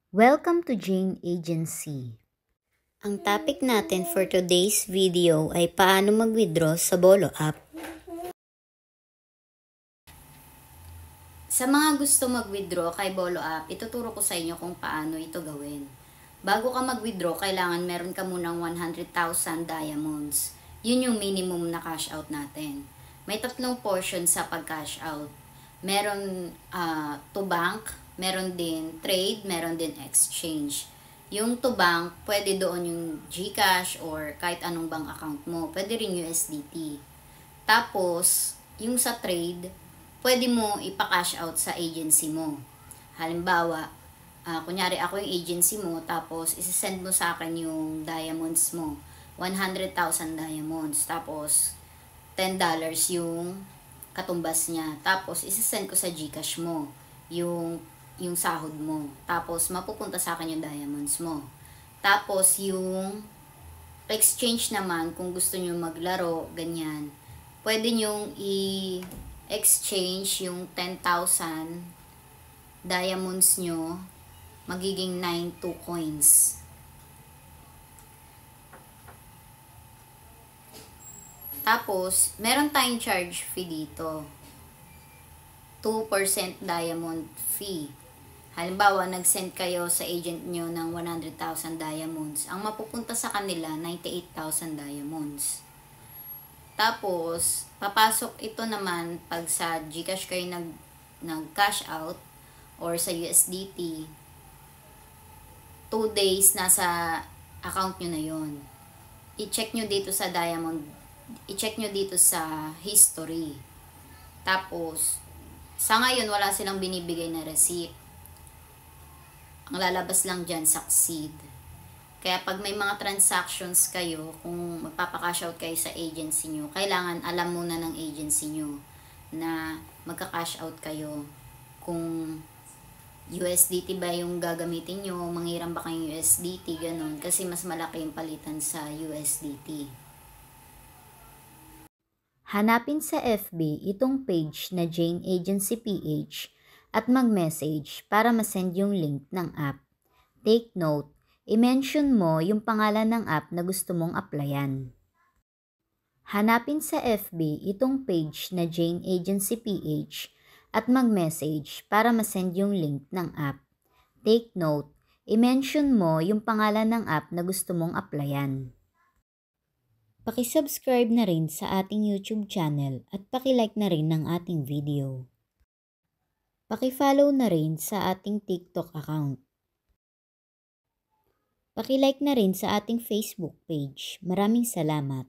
Welcome to Jane Agency. Ang topic natin for today's video ay paano mag-withdraw sa Bolo app. Sa mga gusto mag-withdraw kay Bolo app, ituturo ko sa inyo kung paano ito gawin. Bago ka mag-withdraw, kailangan meron ka munang 100,000 diamonds. Yun yung minimum na cash out natin. May tatlong portion sa pag-cash out. Meron to bank, meron din trade, meron din exchange. Yung to bank, pwede doon yung GCash or kahit anong bank account mo. Pwede rin USDT. Tapos, yung sa trade, pwede mo ipa-cash out sa agency mo. Halimbawa, kunyari ako yung agency mo, tapos isisend mo sa akin yung diamonds mo. 100,000 diamonds. Tapos, $10 yung katumbas niya. Tapos, isisend ko sa GCash mo yung sahod mo. Tapos, mapupunta sa akin yung diamonds mo. Tapos, yung exchange naman, kung gusto nyo maglaro, ganyan, pwede nyo i-exchange yung 10,000 diamonds nyo, magiging 92 coins. Tapos, meron tayong charge fee dito. 2% diamond fee. Halimbawa, nag-send kayo sa agent nyo ng 100,000 diamonds. Ang mapupunta sa kanila, 98,000 diamonds. Tapos, papasok ito naman pag sa GCash kayo nag-cash out or sa USDT. 2 days nasa account nyo na yon. I-check nyo dito sa diamond. I-check nyo dito sa history. Tapos, sa ngayon, wala silang binibigay na receipt. Ang lalabas lang dyan, succeed. Kaya pag may mga transactions kayo, kung magpapakash out kayo sa agency nyo, kailangan alam muna ng agency nyo na magka-cash out kayo. Kung USDT ba yung gagamitin nyo, manghiram ba kayong USDT, ganun. Kasi mas malaki yung palitan sa USDT. Hanapin sa FB itong page na Jane Agency PH at mag-message para masend yung link ng app. Take note, i-mention mo yung pangalan ng app na gusto mong applyan. Hanapin sa FB itong page na Jane Agency PH at mag-message para masend yung link ng app. Take note, i-mention mo yung pangalan ng app na gusto mong applyan. Paki-subscribe na rin sa ating YouTube channel at paki-like na rin ng ating video. Paki-follow na rin sa ating TikTok account. Paki-like na rin sa ating Facebook page. Maraming salamat.